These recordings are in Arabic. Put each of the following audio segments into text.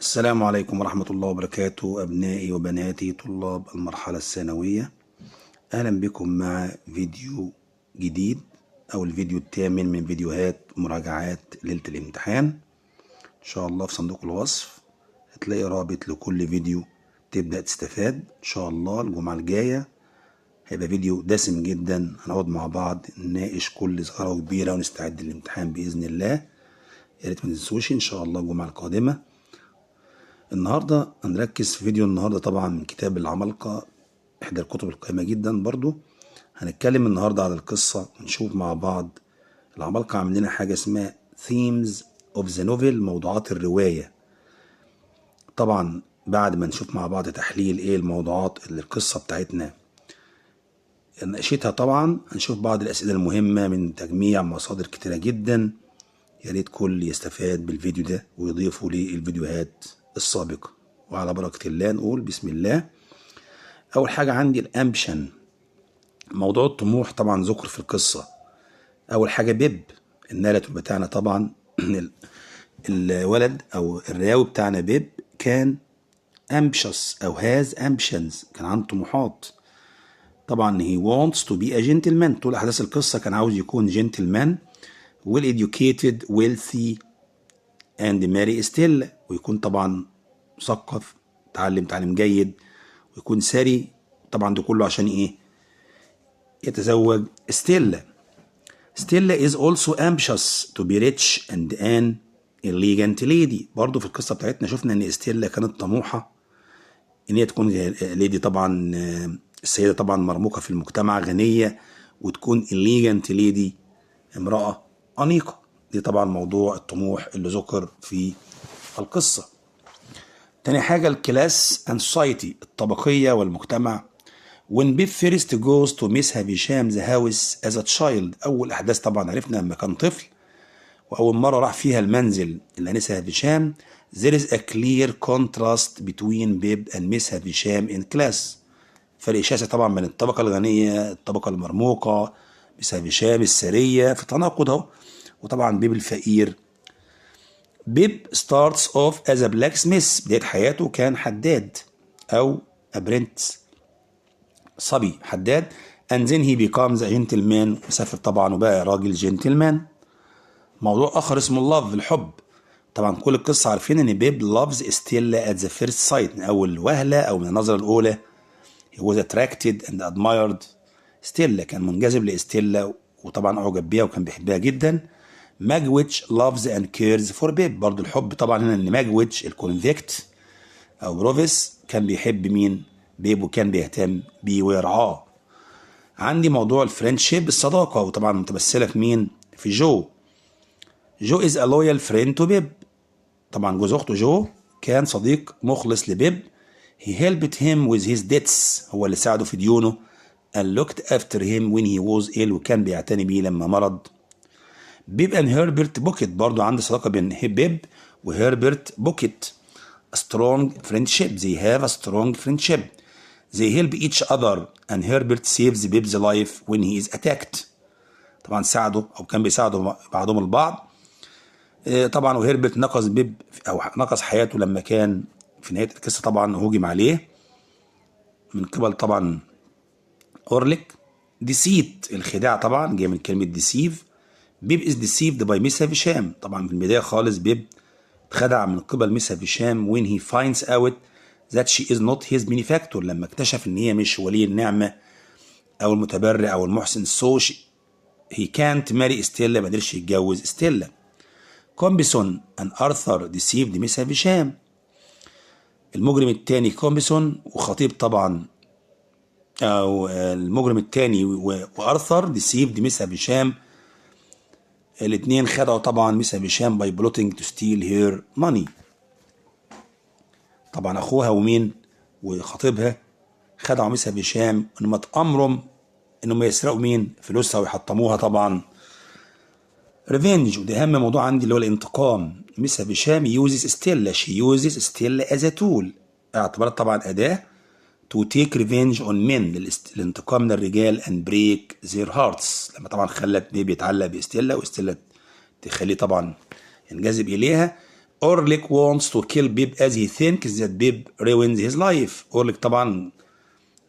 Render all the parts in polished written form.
السلام عليكم ورحمة الله وبركاته أبنائي وبناتي طلاب المرحلة الثانوية. أهلا بكم مع فيديو جديد أو الفيديو الثامن من فيديوهات مراجعات ليلة الامتحان. إن شاء الله في صندوق الوصف هتلاقي رابط لكل فيديو تبدأ تستفاد. إن شاء الله الجمعة الجاية هيبقى فيديو دسم جدا، هنقعد مع بعض نناقش كل صغيرة وكبيرة ونستعد للامتحان بإذن الله. يا ريت ما تنسوش إن شاء الله الجمعة القادمة. النهاردة هنركز في فيديو النهاردة طبعا من كتاب العمالقة، إحدى الكتب القيمة جدا. برضو هنتكلم النهاردة على القصة ونشوف مع بعض. العمالقة عامل لنا حاجة اسمها themes of the novel، موضوعات الرواية. طبعا بعد ما نشوف مع بعض تحليل ايه الموضوعات اللي القصة بتاعتنا ناقشتها، طبعا هنشوف بعض الأسئلة المهمة من تجميع مصادر كتيرة جدا. يا ريت كل يستفاد بالفيديو ده ويضيفه للفيديوهات السابقة. وعلى بركة الله نقول بسم الله. أول حاجة عندي الأمبشن، موضوع الطموح طبعا ذكر في القصة. أول حاجة بيب الناريتور بتاعنا طبعا الولد أو الراوي بتاعنا بيب كان ambitious أو has ambitions، كان عنده طموحات. طبعا he wants to be a gentleman، طول أحداث القصة كان عاوز يكون gentleman well educated wealthy and marry Stella، ويكون طبعا مثقف تعلم جيد ويكون ثري. طبعا ده كله عشان ايه؟ يتزوج ستيلا. ستيلا is also ambitious to be rich and an elegant lady. برضو في القصة بتاعتنا شفنا ان ستيلا كانت طموحة ان هي تكون ليدي، طبعا السيدة طبعا مرموقة في المجتمع، غنية وتكون elegant lady، امرأة أنيقة. دي طبعا موضوع الطموح اللي ذكر في القصة. تاني حاجة الكلاس and society، الطبقية والمجتمع. when Bib first goes to Miss Havisham's house as a child، أول أحداث طبعا عرفنا لما كان طفل وأول مرة راح فيها المنزل الأنسة هافيشام. there is a clear contrast between Bib and Miss Havisham in class، فرق شاسع طبعا بين الطبقة الغنية الطبقة المرموقة، مس هافيشام الثرية، في تناقض اهو. وطبعا بيب الفقير. بيب starts off as a blacksmith، بداية حياته كان حداد أو apprentice، صبي حداد. and then he becomes a gentleman، مسافر طبعا وبقى راجل جنتلمان. موضوع آخر اسمه love، الحب. طبعا كل القصة عارفين إن بيب loves Stella at the first sight، من أول وهلة أو من النظرة الأولى. he was attracted and admired. ستيلا كان منجذب لستيلا وطبعا أعجب بيها وكان بيحبها جدا. ماجويتش loves and cares for بيب، برضو الحب طبعا هنا ان ماجويتش الكونفيكت او بروفيس كان بيحب مين؟ بيب، وكان بيهتم بيه ويرعاه. عندي موضوع الفريندشيب، الصداقة، وطبعا متمثلة في مين؟ في جو. جو is a loyal friend to بيب، طبعا جوز اخته جو كان صديق مخلص لبيب. he helped him with his debts، هو اللي ساعده في ديونه. and looked after him when he was ill، وكان بيعتني بيه لما مرض. بيب and هربرت بوكيت، برضو عندي صداقة بين بيب وهربرت بوكيت. a strong friendship، they have a strong friendship. they help each other and Herbert saves Bib's life when he is attacked، طبعا ساعدوا أو كان بيساعدوا بعضهم البعض. طبعا وهربرت نقذ بيب أو نقذ حياته لما كان في نهاية القصة طبعا هجم عليه من قبل طبعا أورليك. ديسيت الخداع، طبعا جاي من كلمة ديسيف. بيب is deceived by ميس هافيشام، طبعا في البداية خالص بيب اتخدع من قبل ميس هافيشام when he finds out that she is not his benefactor، لما اكتشف ان هي مش ولي النعمة او المتبرع او المحسن. so he can't marry ستيلا، ما قدرش يتجوز ستيلا. كومبيسون and Arthur deceived ميس هافيشام، المجرم الثاني كومبيسون وخطيب طبعا او المجرم الثاني وارثر deceived ميس هافيشام، الاثنين خدعوا طبعا ميس هافيشام by plotting to steal her money. طبعا اخوها ومين وخطيبها خدعوا ميس هافيشام انهم اتامروا انهم يسرقوا مين فلوسها ويحطموها طبعا. ريفينج، وده اهم موضوع عندي اللي هو الانتقام. ميس هافيشام يوزز ستيلا، شي يوزز ستيلا از تول، اعتبرت طبعا اداه to take revenge on men، للانتقام من الرجال and break their hearts، لما طبعا خلت بيبي يتعلق باستيلا واستيلا تخليه طبعا ينجذب اليها. أورليك wants to kill Bib as he thinks that Bib ruins his life. أورليك طبعا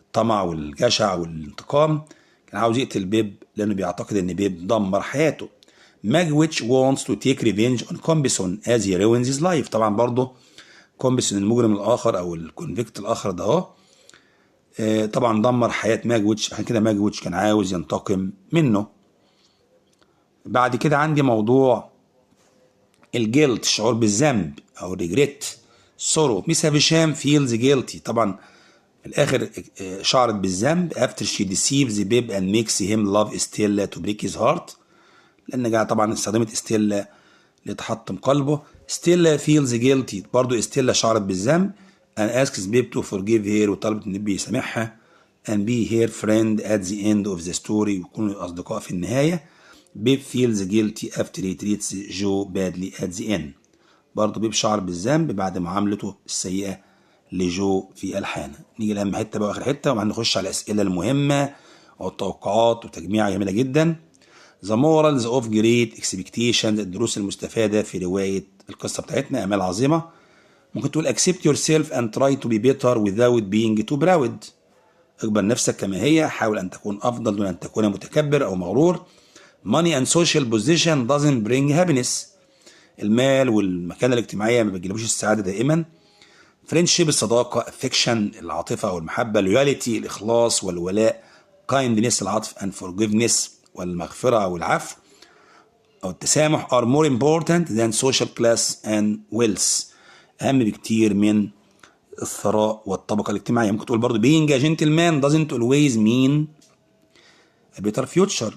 الطمع والجشع والانتقام كان عاوز يقتل بيب لأنه بيعتقد إن بيب دمر حياته. Magwitch wants to take revenge on Compeyson as he ruins his life. طبعا برضه كومبيسون المجرم الآخر أو الكونفيكت الآخر ده أهو طبعا دمر حياة ماجويتش، عشان كده ماجويتش كان عاوز ينتقم منه. بعد كده عندي موضوع الجيلت، الشعور بالذنب أو ريجريت سورو. ميس هشام فيلز جيلتي، طبعا في الآخر شعرت بالذنب after she deceives Bib and makes him love Stella to break his heart، لأن جاء طبعا استخدمت ستيلا لتحطم قلبه. ستيلا feels guilty، برضو ستيلا شعرت بالذنب and asks Bib to forgive her، وطلبت ان بيب يسامحها and be her friend at the end of the story، ويكونوا أصدقاء في النهاية. Bib feels guilty after he treats Joe badly at the end. برضو بيب شعر بالذنب بعد معاملته السيئة لجو في الحانة. نيجي لأهم حتة بقى، آخر حتة، وبعدين نخش على الأسئلة المهمة والتوقعات وتجميعة جميلة جدا. The morals of great expectations، الدروس المستفادة في رواية القصة بتاعتنا آمال عظيمة. ممكن تقول accept yourself and try to be better without being too proud. اقبل نفسك كما هي، حاول أن تكون أفضل دون أن تكون متكبر أو مغرور. Money and social position doesn't bring happiness، المال والمكانة الاجتماعية ما بيجيبوش السعادة دائما. friendship الصداقة، affection العاطفة أو المحبة، loyalty الإخلاص والولاء، kindness العطف and forgiveness والمغفرة أو العفو أو التسامح are more important than social class and wealth، أهم بكتير من الثراء والطبقة الاجتماعية. ممكن تقول برضو being a gentleman doesn't always mean a better future،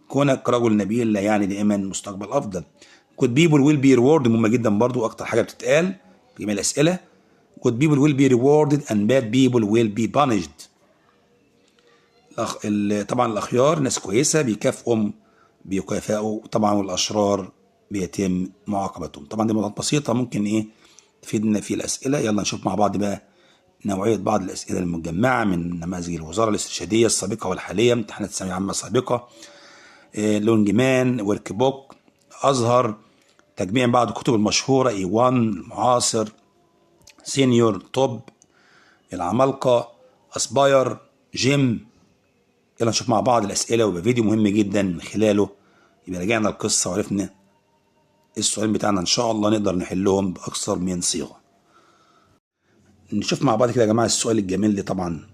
كونك رجل نبيل لا يعني دائما مستقبل أفضل. good people will be rewarded مهمة جدا برضو، أكتر حاجة بتتقال في جميع الأسئلة. good people will be rewarded and bad people will be punished. طبعا الأخيار ناس كويسة بيكافئوا طبعا، والأشرار بيتم معاقبتهم. طبعا دي موضوعات بسيطة ممكن تفيدنا في الأسئلة. يلا نشوف مع بعض بقى نوعية بعض الأسئلة المجمعة من نماذج الوزارة الاسترشادية السابقة والحالية، امتحانات الثانوية العامة السابقة، لونجمان، ورك بوك، أزهر، تجميع بعض الكتب المشهورة، A1، المعاصر، سينيور، توب، العمالقة، أسباير، جيم. يلا نشوف مع بعض الأسئلة، ويبقى فيديو مهم جدا من خلاله يبقى راجعنا القصة وعرفنا السؤال بتاعنا إن شاء الله نقدر نحلهم بأكثر من صيغة. نشوف مع بعض كده يا جماعة السؤال الجميل ده. طبعا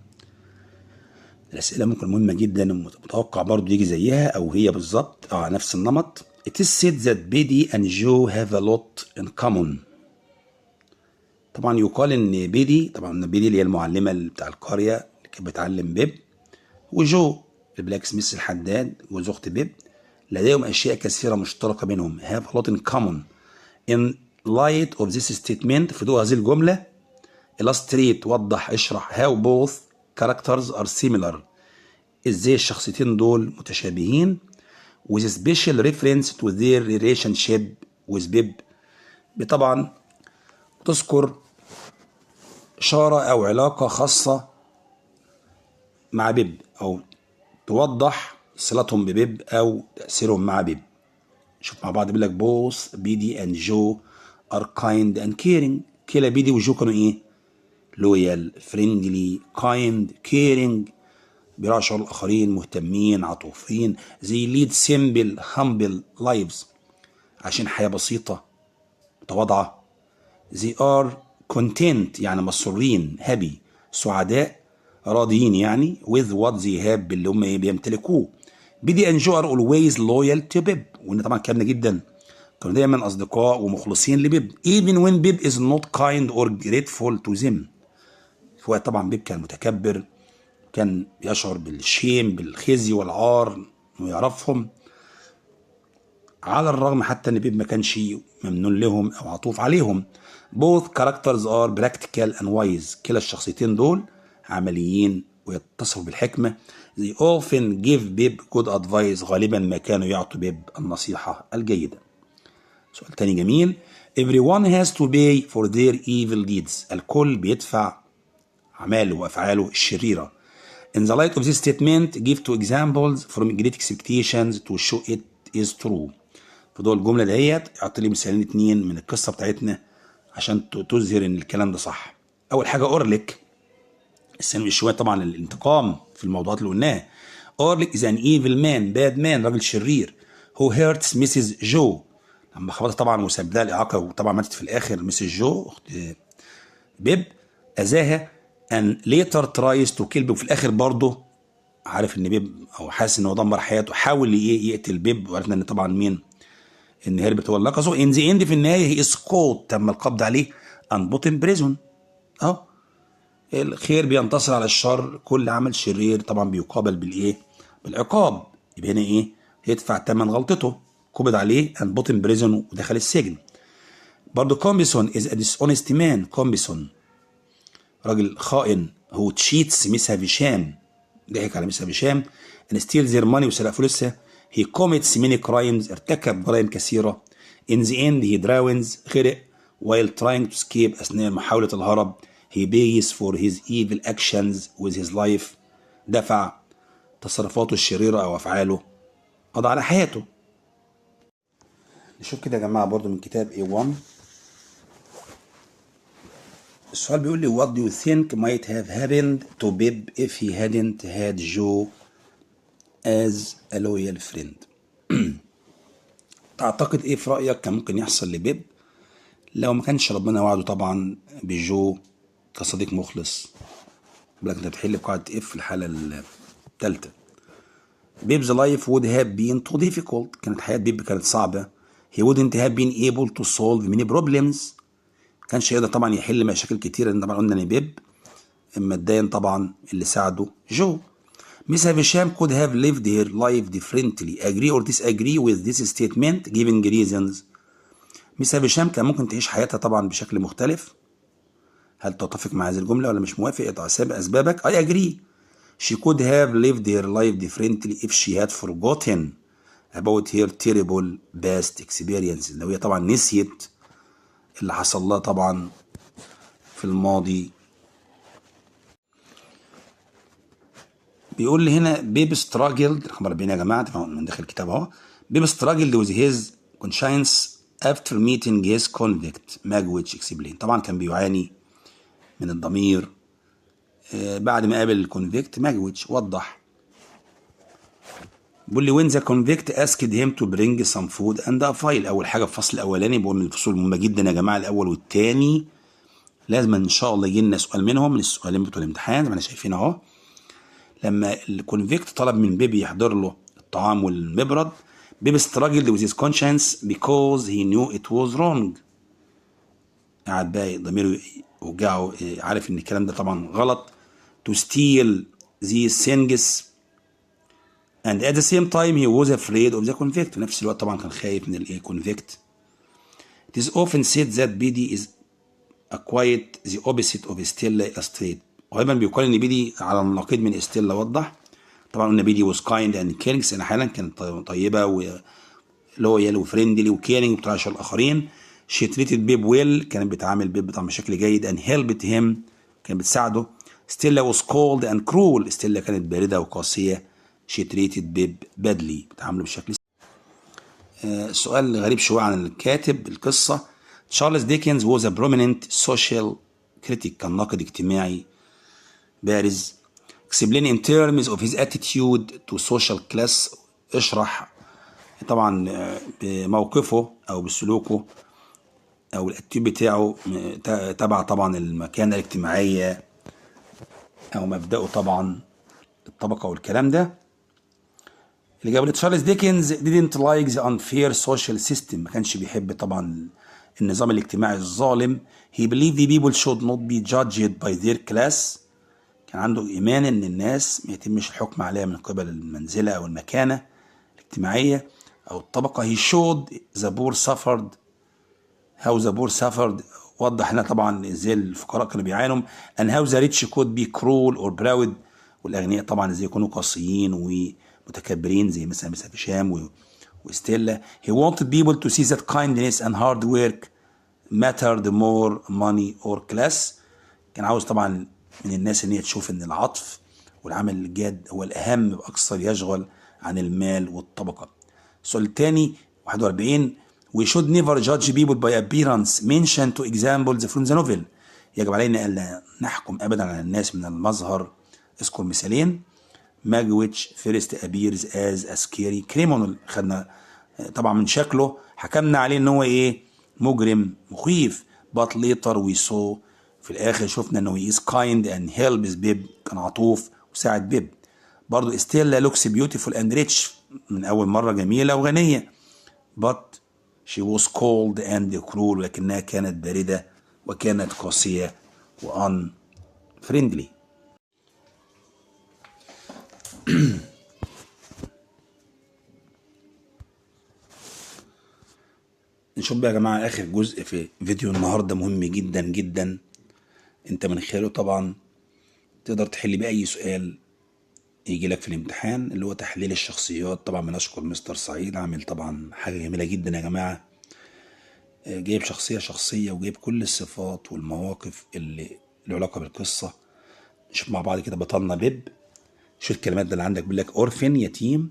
الأسئلة ممكن مهمة جدا ومتوقع برضو يجي زيها أو هي بالظبط أو على نفس النمط. It is said that Biddy and Joe have a lot in common. طبعا يقال إن بيدي، طبعا بيدي اللي هي المعلمة بتاع القرية اللي كانت بتعلم بيب، وجو البلاك سميث الحداد جوز أخت بيب، لديهم أشياء كثيرة مشتركة بينهم. have a lot in common. in light of this statement، في ضوء هذه الجملة illustrate وضح اشرح how both characters are similar، ازاي الشخصيتين دول متشابهين، with special reference to their relationship with Bib. طبعا تذكر إشارة أو علاقة خاصة مع بيب أو توضح صلتهم ببيب أو تأثيرهم مع بيب. شوف مع بعض بيقول لك both بيدي and جو are kind and caring. كلا بيدي وجو كانوا loyal، friendly، kind، caring، بيراعوا شعور الآخرين، مهتمين، عطوفين. they lead simple humble lives، عايشين حياة بسيطة متواضعة. they are content يعني مسرورين، happy سعداء، راضيين يعني with what they have باللي هم بيمتلكوه. بيدي and جو are always loyal to بيب، وإن طبعا كلامنا جدا كانوا دايما أصدقاء ومخلصين لبيب even when بيب is not kind or grateful to them. في وقت طبعا بيب كان متكبر، كان يشعر بالشيم بالخزي والعار انه يعرفهم، على الرغم حتى ان بيب ما كانش ممنون لهم او عطوف عليهم. both characters are practical and wise، كلا الشخصيتين دول عمليين ويتصفوا بالحكمة. they often give Bib good advice، غالبا ما كانوا يعطوا بيب النصيحة الجيدة. سؤال تاني جميل. everyone has to pay for their evil deeds، الكل بيدفع أعماله وأفعاله الشريرة. In the light of this statement give two examples from great expectations to show it is true. في ضوء الجمله ديت يحط لي مثالين اتنين من القصه بتاعتنا عشان تظهر ان الكلام ده صح. اول حاجه اورليك، السينما شويه طبعا الانتقام في الموضوعات اللي قلناها. اورليك از ان ايفل مان، باد مان، راجل شرير. هو هيرتس ميسيس جو، لما خبطها طبعا وسبب لها الاعاقه وطبعا ماتت في الاخر ميسيس جو اخت بيب، اذاها ان ليتر ترايز تو كيل بيب، وفي الاخر برضه عارف ان بيب او حاسس ان هو دمر حياته حاول يقتل بيب، وعرفنا ان طبعا مين، ان هيربت هو اللي نقصه. ان ذا اند في النهايه هي اسقاط تم القبض عليه ان بوتن بريزون. اه الخير بينتصر على الشر، كل عمل شرير طبعا بيقابل بالايه، بالعقاب. يبقى هنا ايه، يدفع ثمن غلطته، قبض عليه ان بوتن بريزون ودخل السجن. برضه كومبيسون از ا ديسونست مان، كومبيسون راجل خائن، هو تشيتس ميس هشام، ضحك على ميس هشام، ان ستيل زير ماني وسرق فلوسها. هي كوميتس ميني كرايمز، ارتكب جرائم كثيره. ان ذا اند هي دراونز، غرق. while trying to escape، اثناء محاوله الهرب. he pays for his evil actions with his life، دفع تصرفاته الشريره او افعاله، قضى على حياته. نشوف كده يا جماعه برضو من كتاب A1. السؤال بيقول لي what do you think might have happened to Bib if he hadn't had Joe as a loyal friend. تعتقد ايه في رأيك كان ممكن يحصل لبيب لو ما كانش ربنا وعده طبعا بجو كصديق مخلص؟ بالك انت بتحل بقاعدة اف في الحالة الثالثة. Bib's life would have been too difficult، كانت حياة بيب كانت صعبة. he wouldn't have been able to solve many problems، كانش يقدر طبعا يحل مشاكل كتير، لان طبعا قلنا ان بيب ماديا طبعا اللي ساعده جو. Miss Havisham could have lived her life differently. Agree or disagree with this statement giving reasons. ميس هافيشام كان ممكن تعيش حياتها طبعا بشكل مختلف. هل تتفق مع هذه الجملة ولا مش موافق؟ أسبابك. I agree. She could have lived her life differently if she had forgotten about her terrible past experiences. لو هي طبعا نسيت اللي حصل لها طبعا في الماضي. بيقول لي هنا بيب ستراجلد، رقم 40 يا جماعة من داخل الكتاب اهو. بيب ستراجلد with his conscience after meeting his convict Magwitch explained. طبعا كان بيعاني من الضمير بعد ما قابل الكونفيكت ماجويتش. وضح. بيقول لي when the convict asked him to bring some food and a file. اول حاجه في الفصل الاولاني، بقول من الفصول المهمه جدا يا جماعه، الاول والثاني لازم ان شاء الله يجي لنا سؤال منهم من السؤالين بتوع الامتحان زي ما احنا شايفين اهو. لما الكونفيكت طلب من بيبي يحضر له الطعام والمبرد، بيبي struggled with his conscience because he knew it was wrong. قعد بقى ضميره وجعه، عارف ان الكلام ده طبعا غلط. to steal these things and at the same time he was afraid of the convict. في نفس الوقت طبعا كان خايف من الايه convict. It is often said that BD is quite the opposite of Stella illustrate. غالبا بيقال ان بيدي على النقيض من استيلا. وضح. طبعا قلنا بيدي was kind and caring، انا حالا كانت طيبه ولويال وفريندلي وكيرنج وبتعرف الاخرين. she treated بيب well، كانت بتعامل بيب طبعا بشكل جيد and helped him، كانت بتساعده. ستيلا was cold and cruel، ستيلا كانت باردة وقاسية. she treated بيب badly، بتعامله بشكل سؤال غريب شوية عن الكاتب القصة. تشارلز ديكنز was a prominent social critic، كان ناقد اجتماعي بارز. explain in terms of his attitude to social class، اشرح طبعا بموقفه او بسلوكه او الاتيتيود بتاعه تبع طبعا المكانة الاجتماعية او مبدأه طبعا الطبقة والكلام ده. اللي جابه تشارلز ديكنز didn't like the unfair social system، ما كانش بيحب طبعا النظام الاجتماعي الظالم. he believed the people should not be judged by their class، كان عنده ايمان ان الناس ما يتمش الحكم عليها من قبل المنزلة او المكانة الاجتماعية او الطبقة. he showed the poor suffered how the poor suffered، وضح هنا طبعا ازاي الفقراء كانوا بيعانوا. and how the rich could be cruel or proud، والاغنياء طبعا ازاي يكونوا قاسيين ومتكبرين زي مثلا مس هشام وستيلا. he wanted people to see that kindness and hard work mattered more money or class، كان عاوز طبعا من الناس ان هي تشوف ان العطف والعمل الجاد هو الاهم باكثر، يشغل عن المال والطبقه. السؤال الثاني 41 we should never judge people by appearance mention to examples from the novel. يجب علينا ألا نحكم أبدا على الناس من المظهر. اذكر مثالين. Magwitch first appears as a scary criminal. خدنا طبعا من شكله حكمنا عليه ان هو ايه؟ مجرم مخيف. But later we saw في الاخر شفنا انه he is kind and helps بيب. كان عطوف وساعد بيب. برضو ستيلا looks beautiful and rich. من اول مرة جميلة وغنية. But she was cold and cruel. ولكنها كانت باردة وكانت قاسية و unfriendly. نشوف بقى يا جماعة آخر جزء في فيديو النهاردة مهم جدا جدا. انت من خلاله طبعا تقدر تحل بأي سؤال يجي لك في الامتحان، اللي هو تحليل الشخصيات. طبعا بنشكر مستر سعيد، عامل طبعا حاجة جميلة جدا يا جماعة. جايب شخصية وجايب كل الصفات والمواقف اللي له علاقة بالقصة. نشوف مع بعض كده بطلنا بيب. شوف الكلمات ده اللي عندك. بيقول لك orphan يتيم،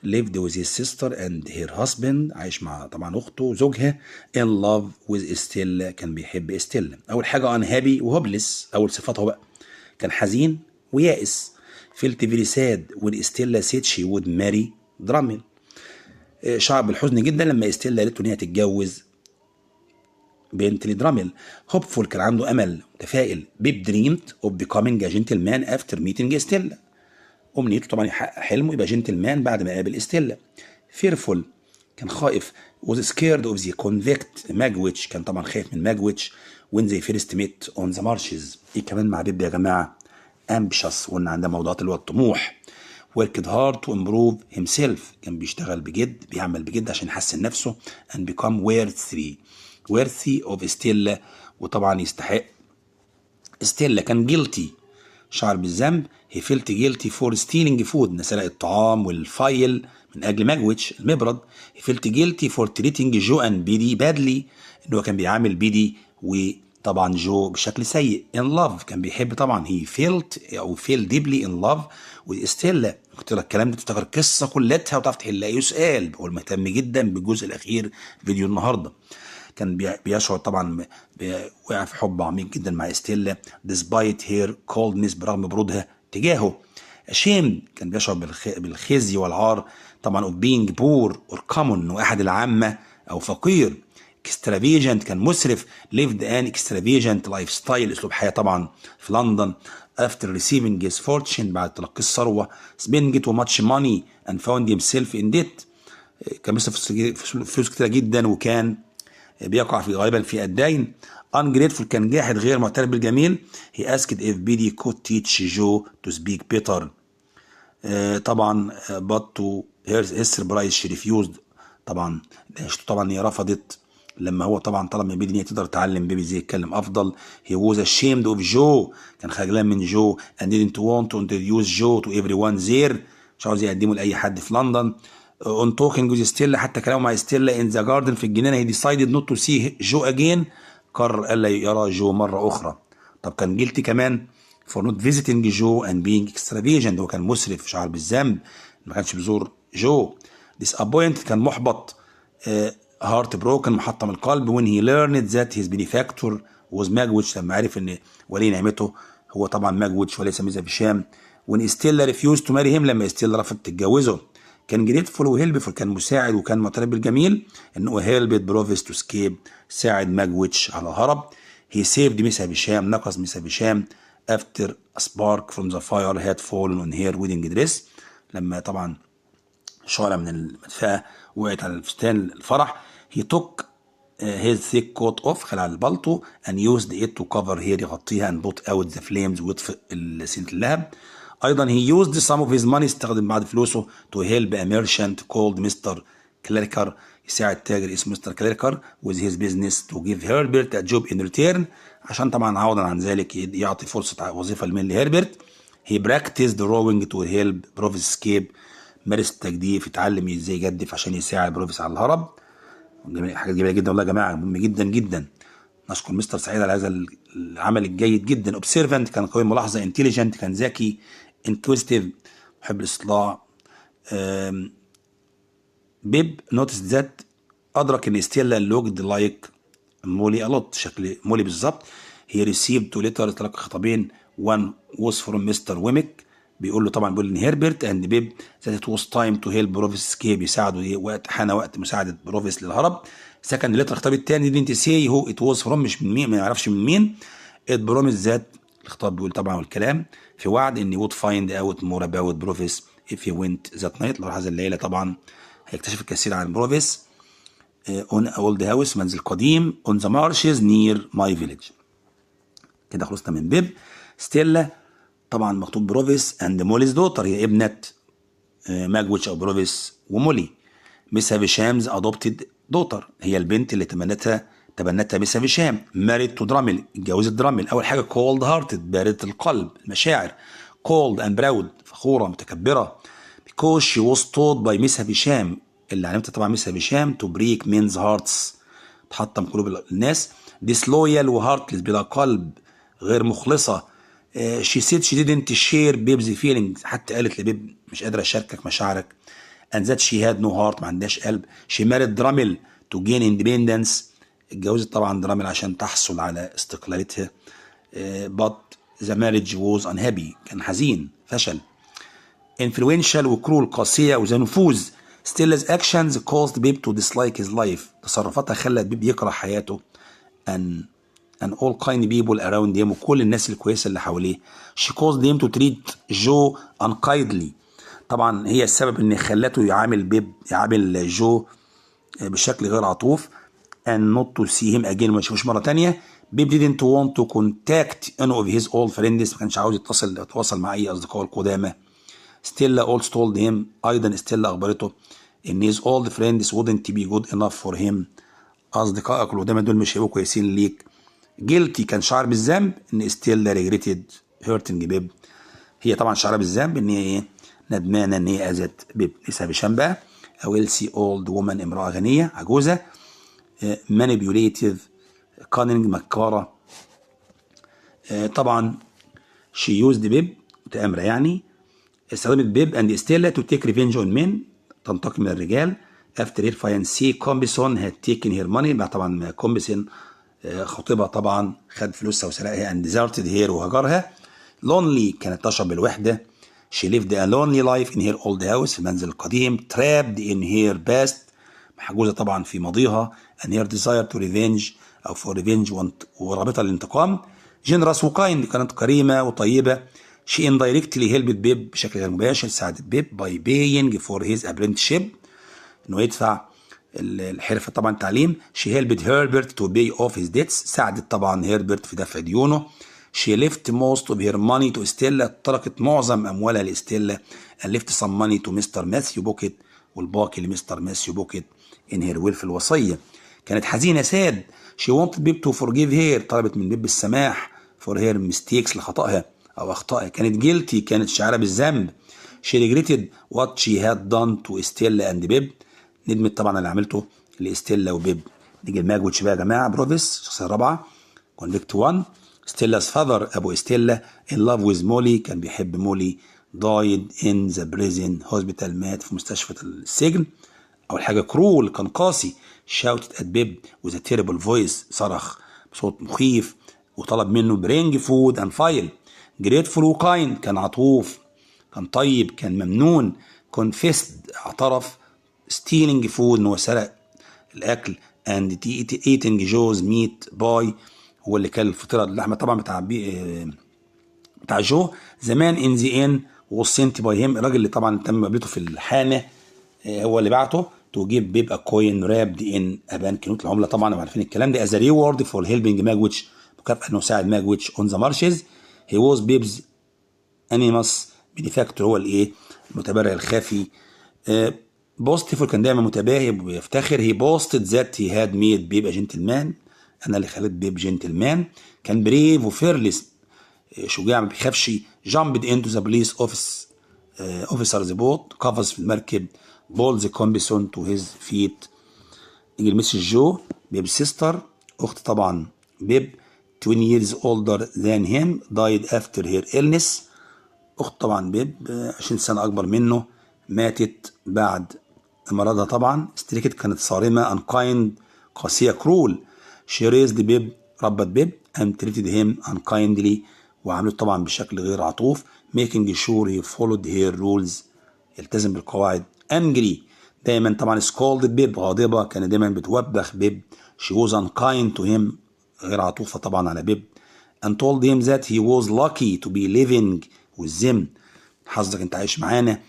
lived with his sister and her husband عايش مع طبعا اخته وزوجها، in love with Estella كان بيحب استيلا. اول حاجه unhappy وهوبلس، اول صفاته بقى كان حزين ويائس. felt very sad when Estella said she would marry Drummond. شعر بالحزن جدا لما استيلا قالت له ان هي تتجوز بنت لدراميل. hopeful كان عنده امل متفائل. بيب dreamed of becoming a gentleman after meeting استيلا. أمنيته طبعا يحقق حلمه يبقى جنتلمان بعد ما قابل استيلا. fearful كان خائف. was scared of the convict Magwitch كان طبعا خايف من ماجويتش. when they first met on the marshes. ايه كمان مع بيب يا جماعة؟ ambitious وقلنا عندها موضوعات اللي هو الطموح. worked hard to improve himself كان بيشتغل بجد، بيعمل بجد عشان يحسن نفسه. and become worthy of استيلا وطبعا يستحق. استيلا كان guilty شعر بالذنب. he felt guilty for stealing food سرق الطعام والفايل من أجل ماجويتش المبرد. he felt guilty for treating جو and بيدي badly إن هو كان بيعامل بيدي وطبعا جو بشكل سيء. in love كان بيحب طبعا. he felt أو feel deeply in love with استيلا. قلت لك الكلام ده تفتكر القصة كلها وتعرف تحل أي سؤال. هو مهتم جدا بالجزء الأخير فيديو النهارده. كان بيشعر طبعا وقع في حب عميق جدا مع استيلا despite her coldness برغم برودها تجاهه. ashamed كان بيشعر بالخزي والعار طبعا of being poor or common انه احد العامة او فقير. extravagant كان مسرف. lived an extravagant lifestyle اسلوب حياة طبعا في لندن. after receiving his fortune بعد تلقي الثروة. spending too much money and found himself in debt كان بيصرف فلوس كتيرة جدا وكان بيقع في غالبا في الدين. ungrateful كان جاحد غير معترف بالجميل. he asked if Biddy could teach Joe to speak better. طبعا but to his surprise she refused. طبعا هي رفضت لما هو طبعا طلب من بيدي ان هي تقدر تعلم بيبي ازاي يتكلم افضل. he was ashamed of Joe كان خجلان من جو and didn't want to introduce Joe to everyone there مش عاوز يقدمه لاي حد في لندن. on talking with Stella حتى كلامه مع ستيلا in the garden في الجنينة he decided not to see Joe again قرر ألا يرى جو مرة أخرى. طب كان جيلتي كمان for not visiting Joe and being extravagant هو كان مسرف شعر بالذنب ما كانش بيزور جو. disappointed كان محبط. heart broken محطم القلب when he learned that his benefactor was Magwitch لما عرف ان ولي نعمته هو طبعا ماجويتش وليس ميزا بشام. when Stella refused to marry him لما ستيلا رفضت تتجوزه. كان جريتفول وهيلبفول كان مساعد وكان معترف بالجميل انه هيلبت بروفيس تو سكيب ساعد ماجويتش على الهرب. هي سيفد ميسا بشام نقص ميسا بشام after a spark from the fire had fallen on her wedding dress لما طبعا شعلة من المدفأة وقعت على الفستان الفرح. he took his thick coat off خلع البلطو and used it to cover her يغطيها and put out the flames ويطفئ سنة اللهب. ايضا he used some of his money استخدم بعض فلوسه to help a merchant called Mr. Clarker يساعد تاجر اسمه مستر كليركر with his business to give Herbert a job in return عشان طبعا عوضا عن ذلك يعطي فرصة وظيفة لهربرت. he practiced rowing to help Provis escape مارس التجديف يتعلم ازاي يجدف عشان يساعد بروفيس على الهرب. حاجة جميلة جدا والله يا جماعة مهم جدا جدا. نشكر مستر سعيد على هذا العمل الجيد جدا. observant كان قوي ملاحظة. intelligent كان ذكي. intuitive محب الاستطلاع. بيب noticed that أدرك إن ستيلا لوكد لايك مولي ألوت، شكل مولي بالظبط. هي ريسيفد تو ليتر، تلقى خطابين. وان was from مستر ويميك، بيقول له طبعا بيقول ان هيربرت اند بيب ذات ات واز تايم تو هيلب بروفيس سكيب، يساعدوا وقت حان وقت مساعده بروفيس للهرب. سكند ليتر الخطاب الثاني دينت سي هو ات واز فروم، مش من مين، ما يعرفش من مين. ات بروميس ذات، الخطاب بيقول طبعا والكلام في وعد ان وود فايند اوت مور اباوت بروفيس اف يو ونت ذات نايت، لو هذا الليله طبعا هيكتشف الكثير عن بروفيس. اون اولد هاوس، منزل قديم. اون ذا مارشز نير ماي فيليج. كده خلصنا من بيب. ستيلا طبعا مكتوب بروفيس اند موليز دوتر، هي ابنه ماجويتش او بروفيس ومولي. ميس هافيشامز ادوبتد دوتر، هي البنت اللي تبنتها ميس هافيشام. ماريد تو درامل، اتجوزت درامل. اول حاجه كولد هارتد، بارده القلب، المشاعر. كولد اند براود، فخوره متكبره. because she was taught by ميس هافيشام، اللي علمتها طبعا ميس هافيشام to break men's hearts، تحطم قلوب الناس. disloyal وهارتلس، بلا قلب، غير مخلصه. she said she didn't share Bib's feelings، حتى قالت لبيب مش قادره اشاركك مشاعرك. and that she had no heart، ما عندهاش قلب. she married درامل to gain independence، اتجوزت طبعا درامل عشان تحصل على استقلاليتها. but the marriage was unhappy، كان حزين، فشل. influential وكرول، قاسيه وذا نفوذ. Stella's actions caused Bib to dislike his life، تصرفاتها خلت بيب يكره حياته. and all kind people around him، وكل الناس الكويسه اللي حواليه. she caused him to treat Joe unkindly، طبعا هي السبب ان خلته يعامل جو بشكل غير عطوف. and not to see him again، ما يشوفوش مره تانية. بيب didn't want to contact any of his old friends، ما كانش عاوز يتواصل مع اي اصدقائه القدامى. ستيلا also told him، ايضا ستيلا اخبرته ان his old friends wouldn't be good enough for him، اصدقائك القدامى دول مش هيبقوا كويسين ليك. جيلتي، كان شعر بالذنب ان ستيلا ريجريتد هيرتنج بيب، هي طبعا شعر بالذنب ان هي ايه، ندمانه ان هي اذت بيب. لسه هشام بقى، ويلسي اولد وومن، امراه غنيه عجوزه. مانيبيوليتيف، كانينج، مكاره. طبعا شي يوزد بيب، متآمره يعني. استخدمت بيب اند ستيلا تو تيك ريفينج اون مين، تنتقم من الرجال. افتر هير فاينسي كومبيسون هاد تيكن هير ماني، بعد طبعا كومبيسون خطيبها طبعا خد فلوسها وسرقها. اند ديزارتد هير، وهجرها. لونلي، كانت تشعر بالوحده. she lived a lonely life in her old house، في المنزل القديم. trapped in her past، محجوزه طبعا في ماضيها. and her desire to revenge او for revenge، ورغبتها للانتقام. generous وكايند، كانت كريمه وطيبه. she indirectly helped بيب، بشكل غير مباشر ساعدت بيب by paying for his apprenticeship، انه يدفع الحرفه طبعا التعليم. she helped Herbert to pay off his debts، ساعدت طبعا هيربرت في دفع ديونه. she left most of her money to Stella، تركت معظم اموالها لستيلا. and left some money to Mr. Matthew Pocket، والباقي لمستر ماثيو بوكيت in her will، في الوصيه. كانت حزينه ساد. she wanted Bib to forgive her، طلبت من بيب السماح for her mistakes، لخطأها او اخطائها. كانت guilty، كانت شاعره بالذنب. she regretted what she had done to Stella and Bib، ندمت طبعا اللي عملته لاستيلا وبيب. نيجي الماجويتش بقى يا جماعه. بروفيس، الشخصيه الرابعه. كونفيكت 1، ستيلا's father، ابو استيلا in love with مولي، كان بيحب مولي. died in the prison hospital، مات في مستشفى السجن. اول حاجه كرول، كان قاسي. shouted at بيب with a terrible voice، صرخ بصوت مخيف وطلب منه bring food and file. grateful وكايند، كان عطوف، كان طيب، كان ممنون. confessed، اعترف. stealing food، انه سرق الاكل. and eating Joe's meat by، هو اللي كان الفطيره اللحمه طبعا بتاع جو. زمان in the inn was sent by him، الراجل اللي طبعا تم مقابلته في الحانه هو اللي بعته to give Bib a coin wrapped in a bank، نوت العمله طبعا، وعارفين الكلام ده. as a reward for helping Magwitch، مكافاه انه ساعد ماجويتش on the marshes. he was Bib's anonymous benefactor، هو الايه، المتبرع الخفي. بوستيفول، كان دايما متباهي ويفتخر. هي بوستد ذات هي هاد ميد بيب جنتلمان، انا اللي خليت بيب جنتلمان. كان بريف وفيرلس، شجاع ما بيخافش. جامبد انتو ذا بوليس اوفيسرز بوت، قفز في المركب. بولز كومبيسون تو هيز فيت. يجي المسج جو، بيب سيستر، اخت طبعا بيب. 20 years older than him died after her illness، اخت طبعا بيب 20 سنه اكبر منه، ماتت بعد مرضها طبعا. ستريكت كانت صارمة. unkind قاسية كرول. she raised بيب ربت بيب and treated him unkindly وعملته طبعا بشكل غير عطوف. making sure he followed her rules يلتزم بالقواعد. angry دايما طبعا scolded بيب غاضبة كانت دايما بتوبخ بيب. she was unkind to him غير عطوفة طبعا على بيب and told him that he was lucky to be living with them حظك انت عايش معانا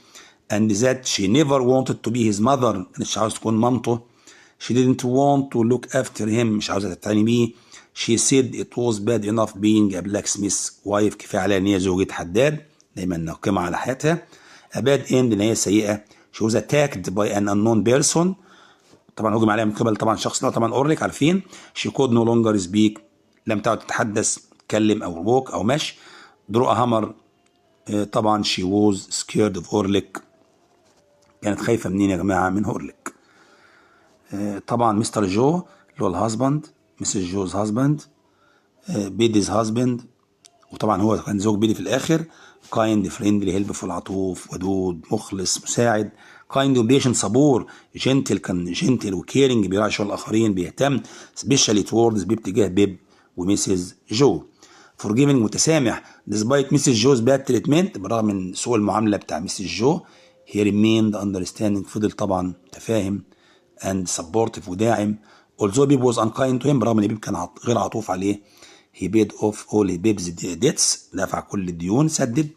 and that she never wanted to be his mother مش عاوز تكون مامته. she didn't want to look after him مش عاوزة تتعني بيه. she said it was bad enough being a blacksmith wife كفاية عليها ان هي زوجة حداد دايما ناقمة على حياتها. a bad end ان هي سيئة. she was attacked by an unknown person طبعا هجم عليها من قبل طبعا شخص طبعا اورليك عارفين. she could no longer speak لم تعد تتحدث تتكلم او walk او مشي. draw a hammer طبعا she was scared of اورليك كانت خايفة منين يا جماعة من هورليك. طبعا مستر جو اللي هو الهازبند مسز جوز هازبند بيديز هازبند وطبعا هو كان زوج بيدي في الاخر. كايند فريندلي هيلبفول عطوف ودود مخلص مساعد. كايند وبيشنت صبور. جنتل كان جنتل وكيرنج بيراعي شؤون الاخرين بيهتم. سبيشالي توردز باتجاه بيب وميسز جو. فورجيفنج متسامح. ديسبايت ميسز جوز باد تريتمنت بالرغم من سوء المعامله بتاع ميسز جو. he remained understanding فضل طبعا متفاهم and supportive وداعم. although Bib was unkind to him برغم ان بيب كان غير عطوف عليه. he paid off all Bib's debts دفع كل الديون سدد.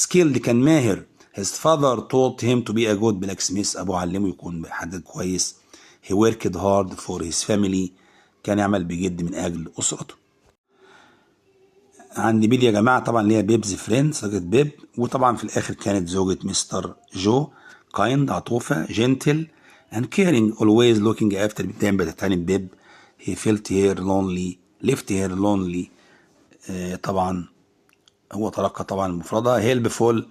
skilled كان ماهر. his father taught him to be a good blacksmith ابوه علمه يكون حداد كويس. he worked hard for his family كان يعمل بجد من اجل اسرته. عندي بيل يا جماعه طبعا اللي هي بيبز فريند صديقه بيب وطبعا في الاخر كانت زوجة مستر جو. kind عطوفه gentle and caring always looking after دايما بتهتم بيب. he felt her lonely left her lonely طبعا هو تركها طبعا مفردة. helpful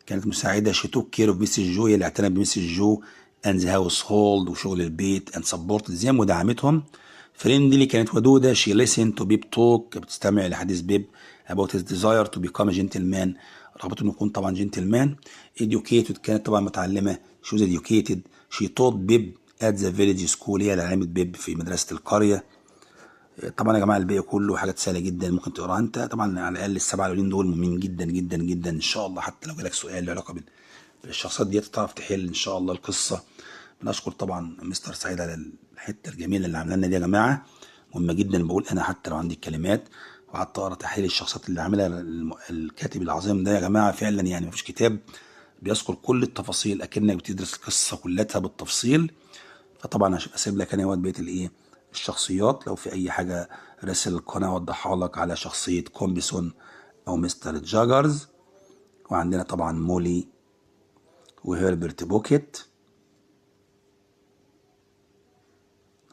كانت مساعدة. she took care of ميسيس جو هي اللي اعتنت بميسيس جو and the household وشغل البيت and supported them ودعمتهم. friendly كانت ودودة. she listened to Bib talk بتستمع لحديث بيب about his desire to become a gentleman رغبته انه يكون طبعا gentleman. educated كانت طبعا متعلمة. she was educated. she taught Bib at the village school هي اللي علمت بيب في مدرسة القرية. طبعا يا جماعة الباقي كله حاجات سهلة جدا ممكن تقراها انت طبعا على الاقل السبعة الاولين دول مهمين جدا جدا جدا ان شاء الله حتى لو جالك سؤال له علاقة بالشخصيات دي تعرف تحل ان شاء الله القصة. بنشكر طبعا مستر سعيد على الحتة الجميلة اللي عملنا لنا دي يا جماعة مهمة جدا. بقول انا حتى لو عندي الكلمات وقعدت اقرا تحليل الشخصيات اللي عاملها الكاتب العظيم ده يا جماعة فعلا يعني مفيش كتاب بيذكر كل التفاصيل اكنك بتدرس القصة كلها بالتفصيل. فطبعا اسيب لك انا وقت بقية الايه الشخصيات لو في اي حاجة راسل القناة اوضحها لك على شخصية كومبيسون او مستر جاجرز. وعندنا طبعا مولي وهيربرت بوكيت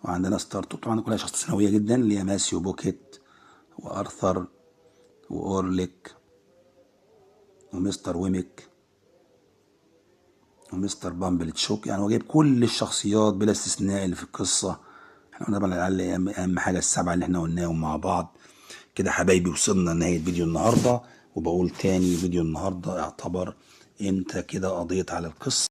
وعندنا ستارتو طبعا كلها شخصيات ثانوية جدا اللي هي ماسيو بوكيت وارثر واورليك ومستر ويميك ومستر بامبل تشوك يعني هو جايب كل الشخصيات بلا استثناء اللي في القصة. احنا قلنا طبعا على الاقل اهم حاجة السبعة اللي احنا قلناهم مع بعض كده حبايبي. وصلنا لنهاية فيديو النهاردة وبقول تاني فيديو النهاردة اعتبر انت كده قضيت على القصة.